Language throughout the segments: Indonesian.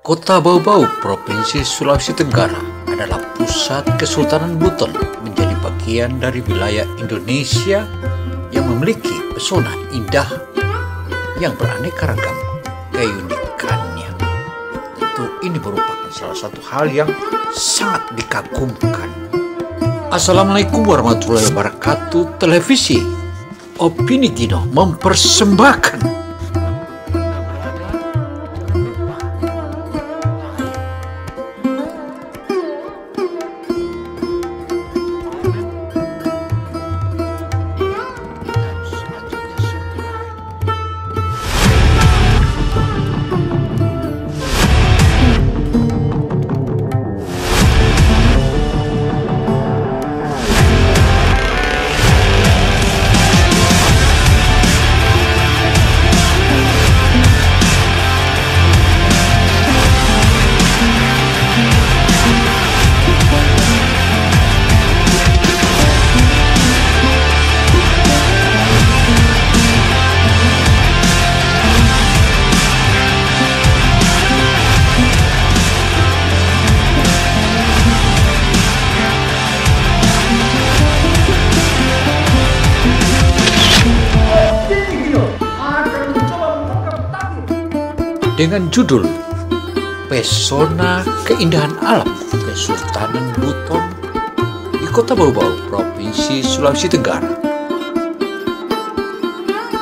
Kota Bau-Bau, Provinsi Sulawesi Tenggara adalah pusat Kesultanan Buton, menjadi bagian dari wilayah Indonesia yang memiliki pesona indah yang beraneka ragam keunikannya. Tentu ini merupakan salah satu hal yang sangat dikagumkan. Assalamualaikum warahmatullahi wabarakatuh. Televisi Opini Gino mempersembahkan dengan judul Pesona Keindahan Alam Kesultanan Buton di Kota Bau-Bau, Provinsi Sulawesi Tenggara.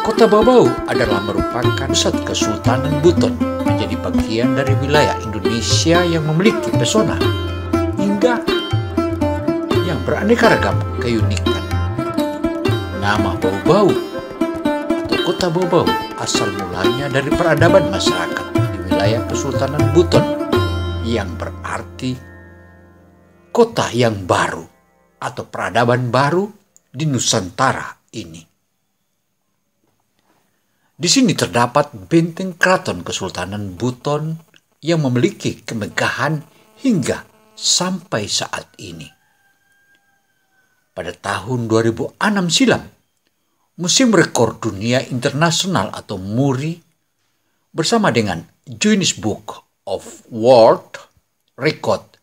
Kota Bau-Bau adalah merupakan pusat Kesultanan Buton, menjadi bagian dari wilayah Indonesia yang memiliki pesona indah yang beraneka ragam keunikan. Nama Bau-Bau atau Kota Bau-Bau asal mulanya dari peradaban masyarakat di wilayah Kesultanan Buton yang berarti kota yang baru atau peradaban baru di Nusantara ini. Di sini terdapat benteng keraton Kesultanan Buton yang memiliki kemegahan hingga sampai saat ini. Pada tahun 2006 silam, Museum Rekor Dunia Internasional atau MURI bersama dengan Guinness Book of World Record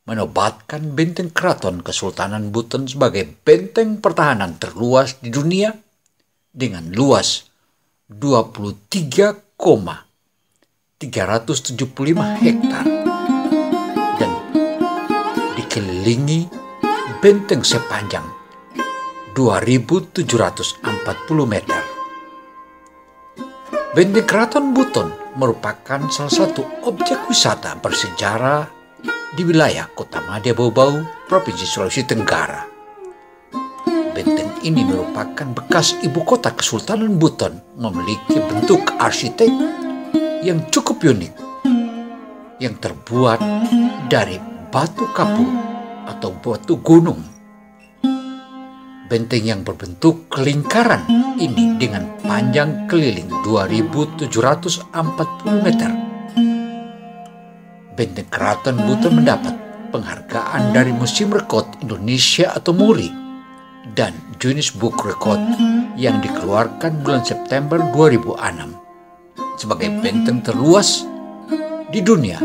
menobatkan benteng keraton Kesultanan Buton sebagai benteng pertahanan terluas di dunia dengan luas 23,375 hektar dan dikelilingi benteng sepanjang 2.740 meter. Benteng Keraton Buton merupakan salah satu objek wisata bersejarah di wilayah Kota Madya Bau-Bau, Provinsi Sulawesi Tenggara. Benteng ini merupakan bekas ibu kota Kesultanan Buton, memiliki bentuk arsitek yang cukup unik, yang terbuat dari batu kapur atau batu gunung. Benteng yang berbentuk lingkaran ini dengan panjang keliling 2.740 meter. Benteng Keraton Buton mendapat penghargaan dari Museum Rekor Indonesia atau MURI dan Guinness Book Record yang dikeluarkan bulan September 2006 sebagai benteng terluas di dunia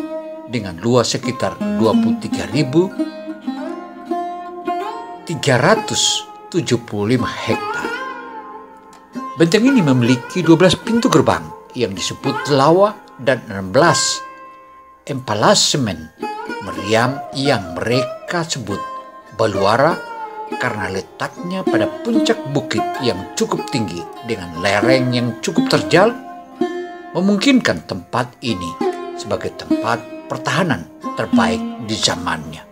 dengan luas sekitar 23.375 hektar. Benteng ini memiliki 12 pintu gerbang yang disebut lawa dan 16 empalasemen meriam yang mereka sebut baluara karena letaknya pada puncak bukit yang cukup tinggi dengan lereng yang cukup terjal, memungkinkan tempat ini sebagai tempat pertahanan terbaik di zamannya.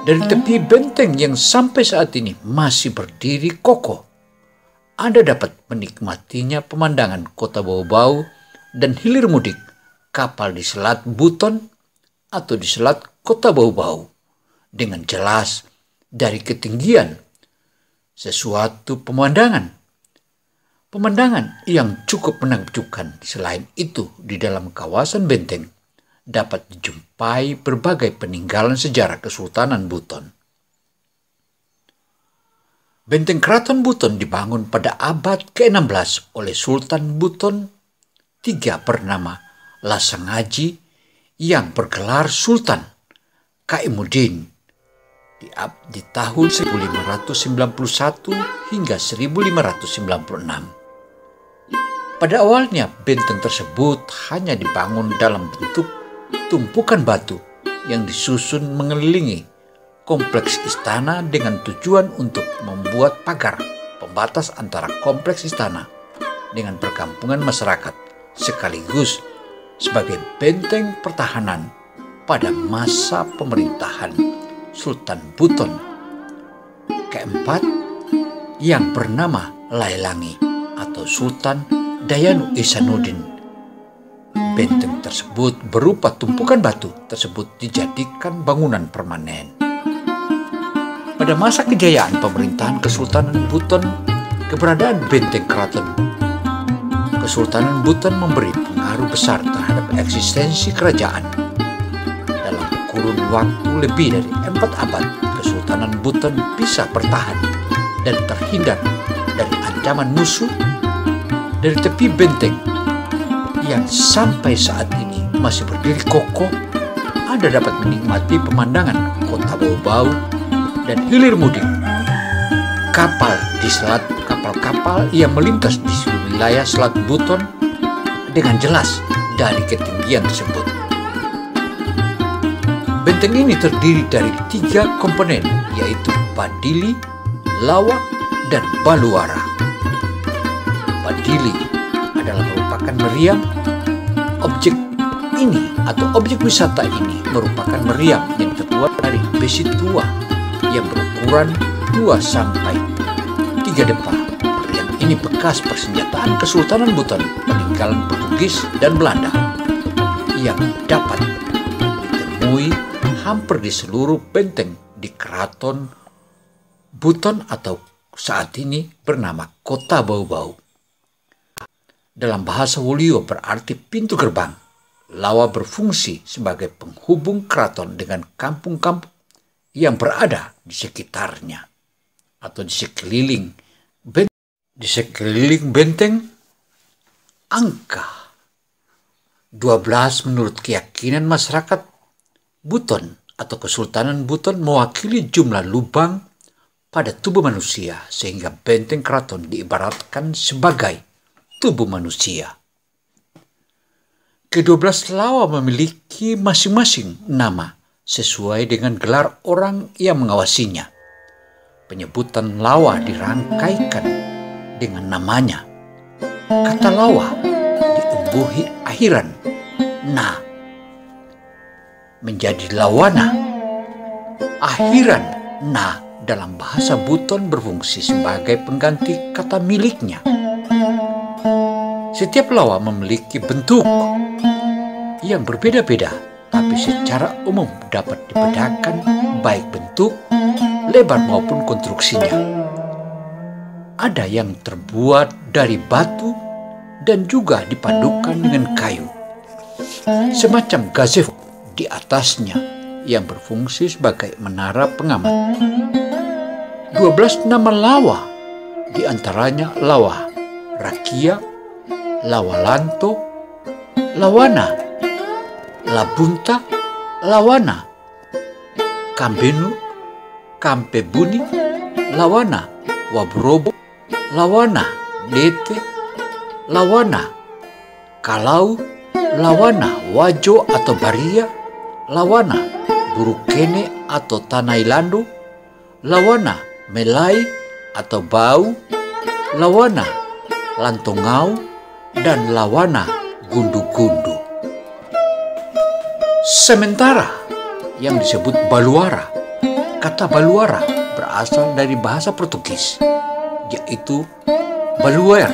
Dari tepi benteng yang sampai saat ini masih berdiri kokoh, Anda dapat menikmatinya pemandangan Kota Bau-Bau dan hilir mudik kapal di Selat Buton atau di Selat Kota Bau-Bau dengan jelas dari ketinggian. Sesuatu pemandangan yang cukup menakjubkan. Selain itu, di dalam kawasan benteng dapat dijumpai berbagai peninggalan sejarah Kesultanan Buton. Benteng Keraton Buton dibangun pada abad ke-16 oleh Sultan Buton III bernama Lasangaji yang bergelar Sultan Kaimuddin di tahun 1591 hingga 1596. Pada awalnya benteng tersebut hanya dibangun dalam bentuk tumpukan batu yang disusun mengelilingi kompleks istana dengan tujuan untuk membuat pagar pembatas antara kompleks istana dengan perkampungan masyarakat, sekaligus sebagai benteng pertahanan pada masa pemerintahan Sultan Buton keempat yang bernama Lailangi atau Sultan Dayanu Ihsanuddin. Benteng tersebut berupa tumpukan batu tersebut dijadikan bangunan permanen. Pada masa kejayaan pemerintahan Kesultanan Buton, keberadaan benteng keraton Kesultanan Buton memberi pengaruh besar terhadap eksistensi kerajaan. Dalam kurun waktu lebih dari 4 abad, Kesultanan Buton bisa bertahan dan terhindar dari ancaman musuh. Dari tepi benteng yang sampai saat ini masih berdiri kokoh, Anda dapat menikmati pemandangan kota Bau-Bau dan hilir mudik kapal di selat, kapal-kapal yang melintas di wilayah Selat Buton dengan jelas dari ketinggian tersebut. Benteng ini terdiri dari 3 komponen, yaitu Badili, Lawa, dan Baluara. Badili adalah merupakan meriam. Objek ini atau objek wisata ini merupakan meriam yang terbuat dari besi tua yang berukuran 2 sampai 3 depa. Meriam ini bekas persenjataan Kesultanan Buton peninggalan Portugis dan Belanda yang dapat ditemui hampir di seluruh benteng di Keraton Buton atau saat ini bernama Kota Bau-Bau. Dalam bahasa Wolio berarti pintu gerbang. Lawa berfungsi sebagai penghubung keraton dengan kampung-kampung yang berada di sekitarnya atau di sekeliling benteng. Angka 12 menurut keyakinan masyarakat Buton atau Kesultanan Buton mewakili jumlah lubang pada tubuh manusia, sehingga benteng keraton diibaratkan sebagai tubuh manusia. Ke-12 lawa memiliki masing-masing nama sesuai dengan gelar orang yang mengawasinya. Penyebutan lawa dirangkaikan dengan namanya. Kata lawa diumbuhi akhiran na menjadi lawana. Akhiran na dalam bahasa Buton berfungsi sebagai pengganti kata miliknya. Setiap lawa memiliki bentuk yang berbeda-beda, tapi secara umum dapat dibedakan baik bentuk, lebar maupun konstruksinya. Ada yang terbuat dari batu dan juga dipadukan dengan kayu. Semacam gazebo di atasnya yang berfungsi sebagai menara pengamat. 12 nama lawa, diantaranya lawa Rakia, lawa Lanto, lawana Labunta, lawana Kambenu, Kampebuni, lawana Wabrobo, lawana Dete, lawana Kalau, lawana Wajo atau Baria, lawana Burukene atau Tanailandu, lawana Melai atau Bau, lawana Lantongau, dan lawana Gundu-Gundu. Sementara yang disebut Baluara, kata Baluara berasal dari bahasa Portugis, yaitu Baluer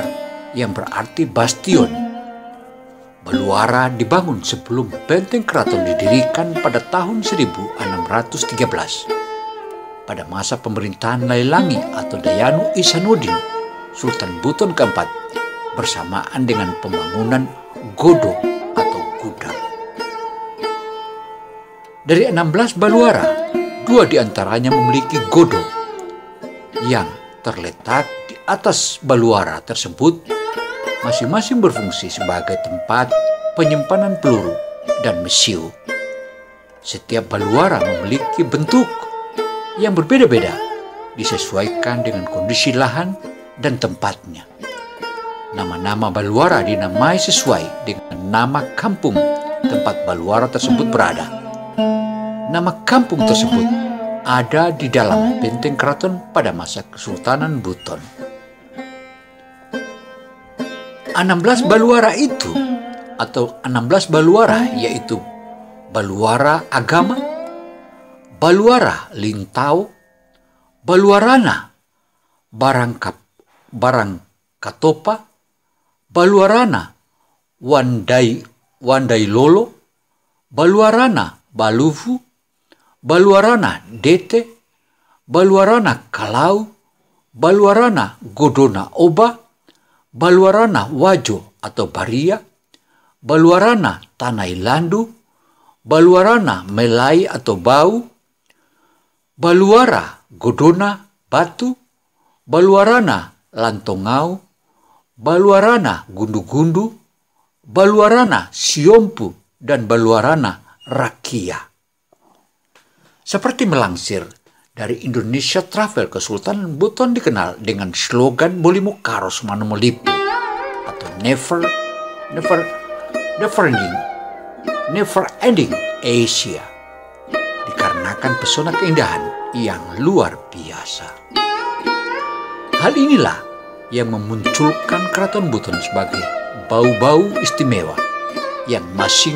yang berarti bastion. Baluara dibangun sebelum benteng keraton didirikan pada tahun 1613. Pada masa pemerintahan Lailangi atau Dayanu Ihsanuddin, Sultan Buton keempat, bersamaan dengan pembangunan Godo atau gudang. Dari 16 Baluara, 2 diantaranya memiliki Godo yang terletak di atas Baluara tersebut, masing-masing berfungsi sebagai tempat penyimpanan peluru, dan mesiu. Setiap baluara memiliki bentuk yang berbeda-beda, disesuaikan dengan kondisi lahan dan tempatnya. Nama-nama baluara dinamai sesuai dengan nama kampung tempat baluara tersebut berada. Nama kampung tersebut ada di dalam benteng keraton pada masa Kesultanan Buton. 16 baluara itu atau 16 baluara yaitu Baluara Agama, Baluara Lintau, Baluarana Barangkatopa, Baluarana Wandailolo, Baluarana Baluvu, Baluarana Dete, Baluarana Kalau, Baluarana Godona Oba, Baluarana Wajo atau Baria, Baluarana Tanailandu, Baluarana Melai atau Bau, Baluara Godona Batu, Baluarana Lantongau, Baluarana Gundu-Gundu, Baluarana Siompu, dan Baluarana Rakia. Seperti melansir dari Indonesia Travel, Kesultanan Buton dikenal dengan slogan Bolimo Karos Manomolipu atau never ending Asia, dikarenakan pesona keindahan yang luar biasa. Hal inilah yang memunculkan Keraton Buton sebagai bau-bau istimewa yang masih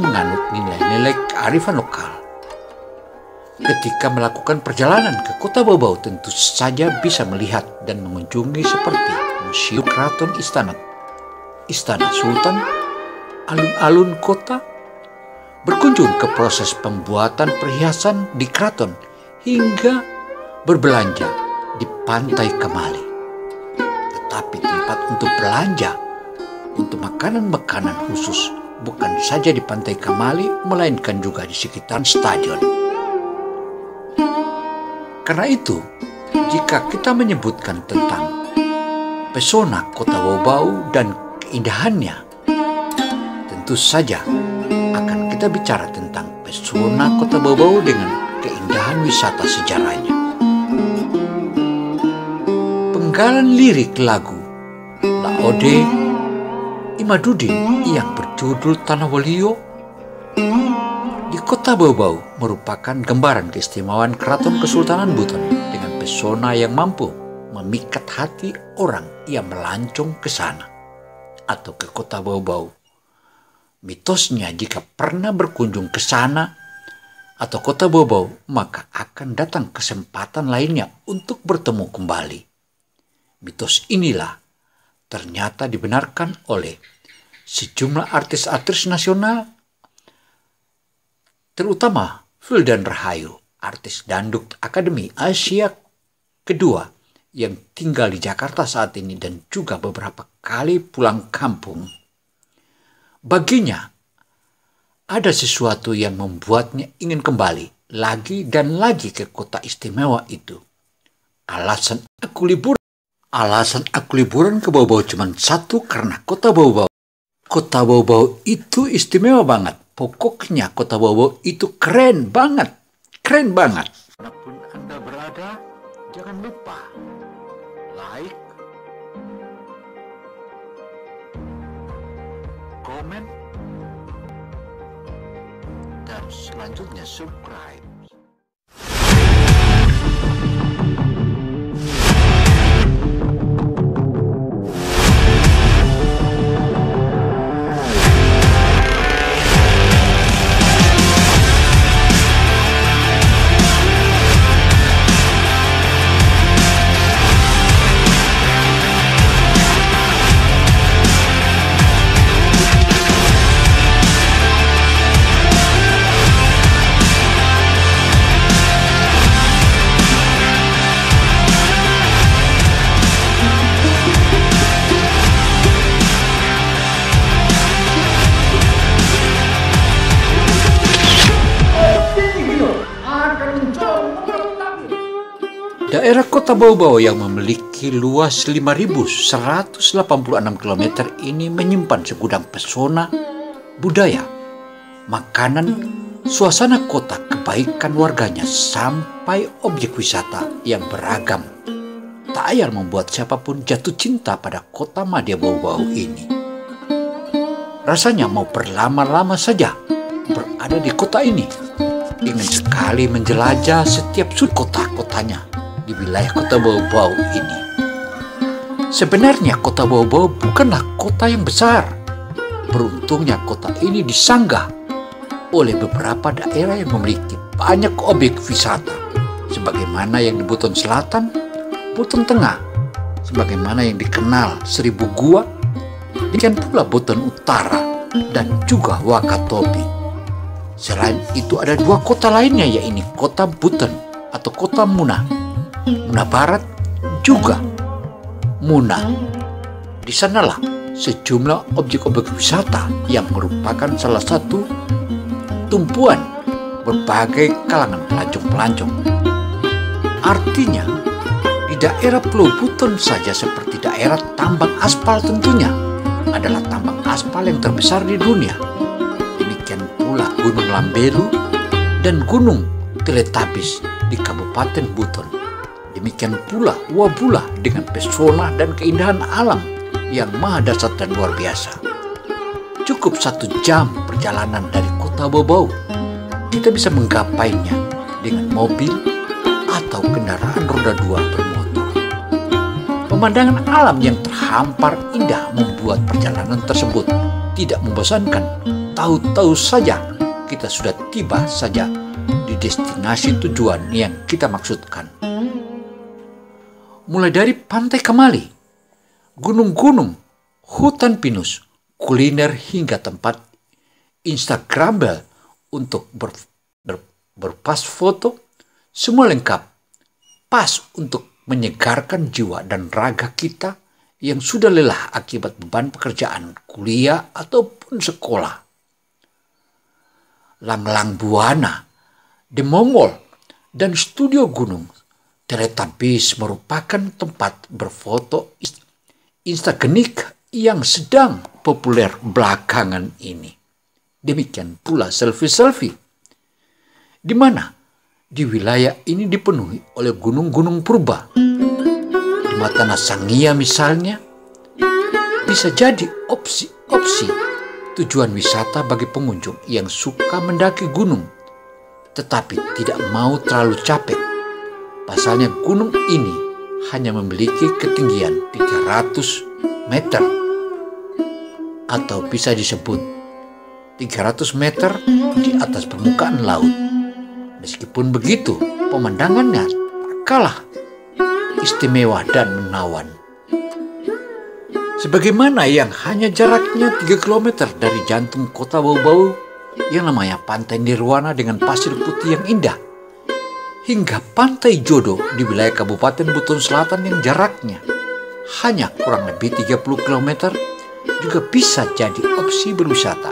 menganut nilai-nilai kearifan lokal. Ketika melakukan perjalanan ke kota Bau-Bau, tentu saja bisa melihat dan mengunjungi seperti Museum Keraton Istana Sultan, alun-alun kota, berkunjung ke proses pembuatan perhiasan di keraton, hingga berbelanja di Pantai Kemali. Tetapi tempat untuk belanja untuk makanan-makanan khusus bukan saja di Pantai Kemali, melainkan juga di sekitar stadion. Karena itu, jika kita menyebutkan tentang pesona kota Bau-Bau dan keindahannya, tentu saja akan kita bicara tentang pesona kota Bau-Bau dengan keindahan wisata sejarahnya. Penggalan lirik lagu Laode Imadudin yang berjudul Tanah Wolio di kota Bau-Bau merupakan gambaran keistimewaan Keraton Kesultanan Buton dengan pesona yang mampu memikat hati orang yang melancong ke sana atau ke kota Bau-Bau. Mitosnya jika pernah berkunjung ke sana atau kota Bau-Bau, maka akan datang kesempatan lainnya untuk bertemu kembali. Mitos inilah ternyata dibenarkan oleh sejumlah artis-artis nasional, terutama Wildan Rahayu, artis dangdut Akademi Asia kedua yang tinggal di Jakarta saat ini dan juga beberapa kali pulang kampung. Baginya, ada sesuatu yang membuatnya ingin kembali lagi dan lagi ke kota istimewa itu. Alasan aku liburan ke Bau-Bau cuma satu, karena kota Bau-Bau. Kota Bau-Bau itu istimewa banget. Pokoknya kota Bau-Bau itu keren banget. Keren banget. Manapun Anda berada, jangan lupa like, komen, dan selanjutnya subscribe. Daerah Kota Bau-Bau yang memiliki luas 5.186 km ini menyimpan segudang pesona, budaya, makanan, suasana kota, kebaikan warganya, sampai objek wisata yang beragam. Tak ayal membuat siapapun jatuh cinta pada kota Madya Bau-Bau ini. Rasanya mau berlama-lama saja berada di kota ini. Ingin sekali menjelajah setiap sudut kota-kotanya di wilayah Kota Bau-Bau ini. Sebenarnya Kota Bau-Bau bukanlah kota yang besar. Beruntungnya kota ini disanggah oleh beberapa daerah yang memiliki banyak objek wisata, sebagaimana yang di Buton Selatan, Buton Tengah, sebagaimana yang dikenal 1000 Gua, demikian pula Buton Utara dan juga Wakatobi. Selain itu ada 2 kota lainnya, yaitu Kota Buton atau Kota Muna, Muna Barat, juga Muna. Di sanalah sejumlah objek-objek wisata yang merupakan salah satu tumpuan berbagai kalangan pelancong-pelancong. Artinya, di daerah Pulau Buton saja seperti daerah tambang aspal tentunya adalah tambang aspal yang terbesar di dunia. Demikian pula Gunung Lambelu dan Gunung Teletabis di Kabupaten Buton. Demikian pula Wabula dengan pesona dan keindahan alam yang maha dahsyat dan luar biasa. Cukup 1 jam perjalanan dari Kota Bau-Bau, kita bisa menggapainya dengan mobil atau kendaraan roda 2 bermotor. Pemandangan alam yang terhampar indah membuat perjalanan tersebut tidak membosankan. Tahu-tahu saja kita sudah tiba saja di destinasi tujuan yang kita maksudkan. Mulai dari Pantai Kamali, gunung-gunung, hutan pinus, kuliner hingga tempat instagramable untuk berpas foto, semua lengkap, pas untuk menyegarkan jiwa dan raga kita yang sudah lelah akibat beban pekerjaan, kuliah ataupun sekolah. Lang-Lang Buana, The Mongol, dan Studio Gunung Teletabis merupakan tempat berfoto instagenik yang sedang populer belakangan ini. Demikian pula selfie-selfie, di mana di wilayah ini dipenuhi oleh gunung-gunung purba. Di Matana Sangia misalnya, bisa jadi opsi tujuan wisata bagi pengunjung yang suka mendaki gunung, tetapi tidak mau terlalu capek. Pasalnya gunung ini hanya memiliki ketinggian 300 meter atau bisa disebut 300 meter di atas permukaan laut. Meskipun begitu, pemandangannya tak kalah istimewa dan menawan. Sebagaimana yang hanya jaraknya 3 km dari jantung Kota Bau-Bau yang namanya Pantai Nirwana dengan pasir putih yang indah, hingga Pantai Jodo di wilayah Kabupaten Buton Selatan yang jaraknya hanya kurang lebih 30 km juga bisa jadi opsi berwisata.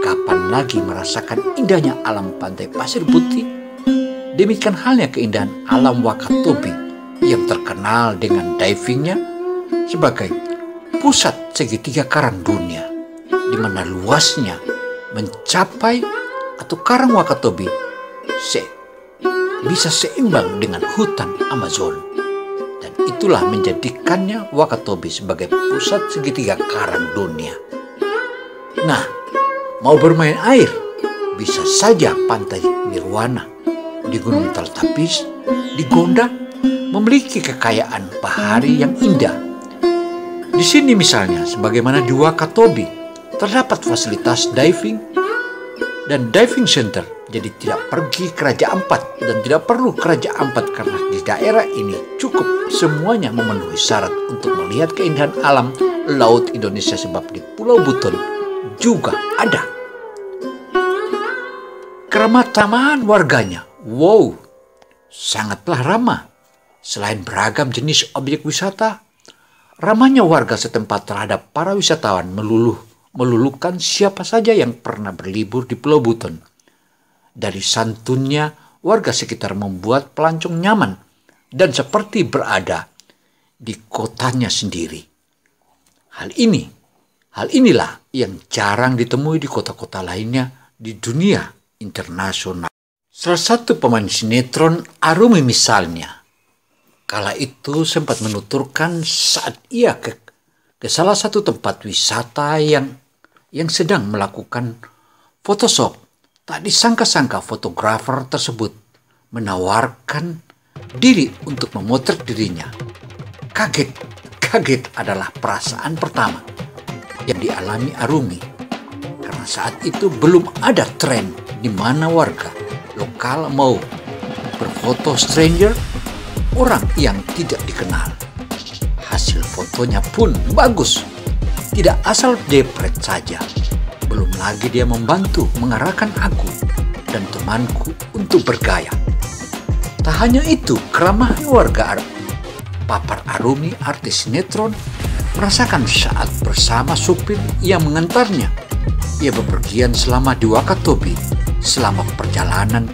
Kapan lagi merasakan indahnya alam pantai pasir putih? Demikian halnya keindahan alam Wakatobi yang terkenal dengan divingnya sebagai pusat segitiga karang dunia, di mana luasnya mencapai atau karang Wakatobi bisa seimbang dengan hutan Amazon, dan itulah menjadikannya Wakatobi sebagai pusat segitiga karang dunia. Nah, mau bermain air, bisa saja Pantai Nirwana di Gunung Teletabis di Gondang memiliki kekayaan bahari yang indah. Di sini misalnya, sebagaimana di Wakatobi, terdapat fasilitas diving dan diving center. Jadi tidak pergi ke Raja Ampat dan tidak perlu ke Raja Ampat karena di daerah ini cukup semuanya memenuhi syarat untuk melihat keindahan alam laut Indonesia, sebab di Pulau Buton juga ada. Keramah-tamahan warganya, wow, sangatlah ramah. Selain beragam jenis objek wisata, ramahnya warga setempat terhadap para wisatawan meluluhkan siapa saja yang pernah berlibur di Pulau Buton. Dari santunnya, warga sekitar membuat pelancong nyaman dan seperti berada di kotanya sendiri. Hal inilah yang jarang ditemui di kota-kota lainnya di dunia internasional. Salah satu pemain sinetron Arumi misalnya, kala itu sempat menuturkan saat ia ke salah satu tempat wisata yang sedang melakukan Photoshop, tak disangka-sangka fotografer tersebut menawarkan diri untuk memotret dirinya. Kaget adalah perasaan pertama yang dialami Arumi, karena saat itu belum ada tren di mana warga lokal mau berfoto stranger, orang yang tidak dikenal. Hasil fotonya pun bagus, tidak asal depret saja. Belum lagi dia membantu mengarahkan aku dan temanku untuk bergaya. Tak hanya itu, keramahan warga papar Arumi, artis sinetron, merasakan saat bersama supir yang mengantarnya. Ia bepergian selama di Wakatobi. Selama perjalanan,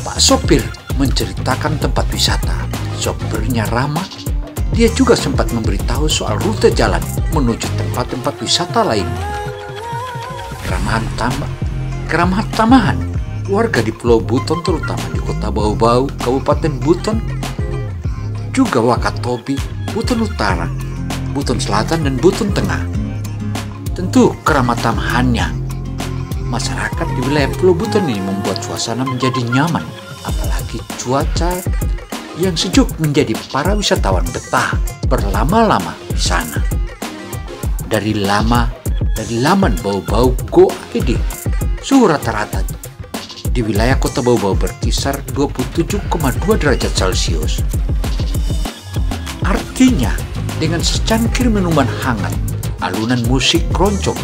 Pak sopir menceritakan tempat wisata. Sopirnya ramah. Dia juga sempat memberitahu soal rute jalan menuju tempat-tempat wisata lainnya. Keramahan tamahan warga di Pulau Buton, terutama di kota Bau-Bau, Kabupaten Buton, juga Wakatobi, Buton Utara, Buton Selatan, dan Buton Tengah. Tentu keramah tamahannya masyarakat di wilayah Pulau Buton ini membuat suasana menjadi nyaman, apalagi cuaca yang sejuk menjadi para wisatawan betah berlama-lama di sana. Dari laman Bau-Bau Go APD, suhu rata-rata di wilayah kota Bau-Bau berkisar 27,2 derajat Celcius. Artinya, dengan secangkir minuman hangat, alunan musik keroncong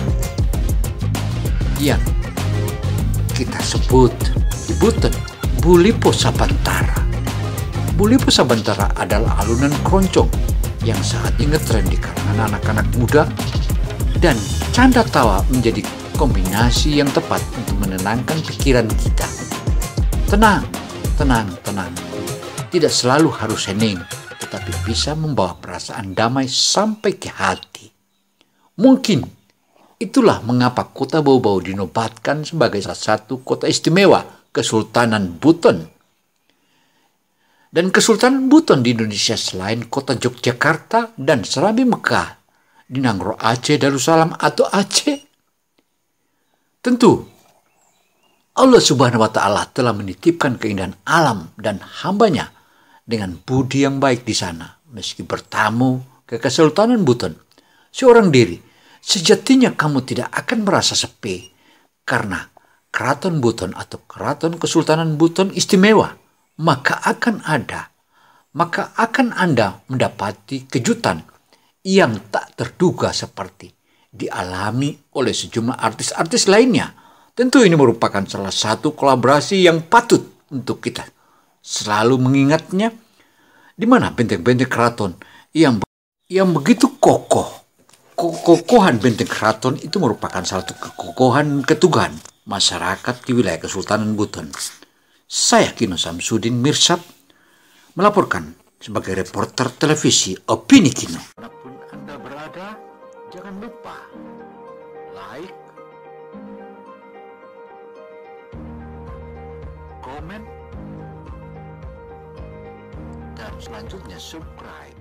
yang kita sebut di Buton Bulipo Sabantara. Bulipo Sabantara adalah alunan keroncong yang saat ini ngetren di kalangan anak-anak muda, dan canda tawa menjadi kombinasi yang tepat untuk menenangkan pikiran kita. Tenang. Tidak selalu harus hening, tetapi bisa membawa perasaan damai sampai ke hati. Mungkin itulah mengapa kota Bau-Bau dinobatkan sebagai salah satu kota istimewa Kesultanan Buton. Dan Kesultanan Buton di Indonesia selain kota Yogyakarta dan Serambi Mekah, di Nangro Aceh, Darussalam atau Aceh. Tentu Allah Subhanahu wa Ta'ala telah menitipkan keindahan alam dan hambanya dengan budi yang baik di sana. Meski bertamu ke Kesultanan Buton seorang diri, sejatinya kamu tidak akan merasa sepi, karena Keraton Buton atau Keraton Kesultanan Buton istimewa. Maka akan Anda mendapati kejutan yang tak terduga seperti dialami oleh sejumlah artis-artis lainnya. Tentu ini merupakan salah satu kolaborasi yang patut untuk kita selalu mengingatnya, di mana benteng-benteng keraton yang begitu kokoh. Kekokohan benteng keraton itu merupakan salah satu kekokohan ketugan masyarakat di wilayah Kesultanan Buton. Saya Kino Samsudin Mirsad melaporkan sebagai reporter televisi Opini Kino. Walaupun Anda berada, jangan lupa like, komen, dan selanjutnya subscribe.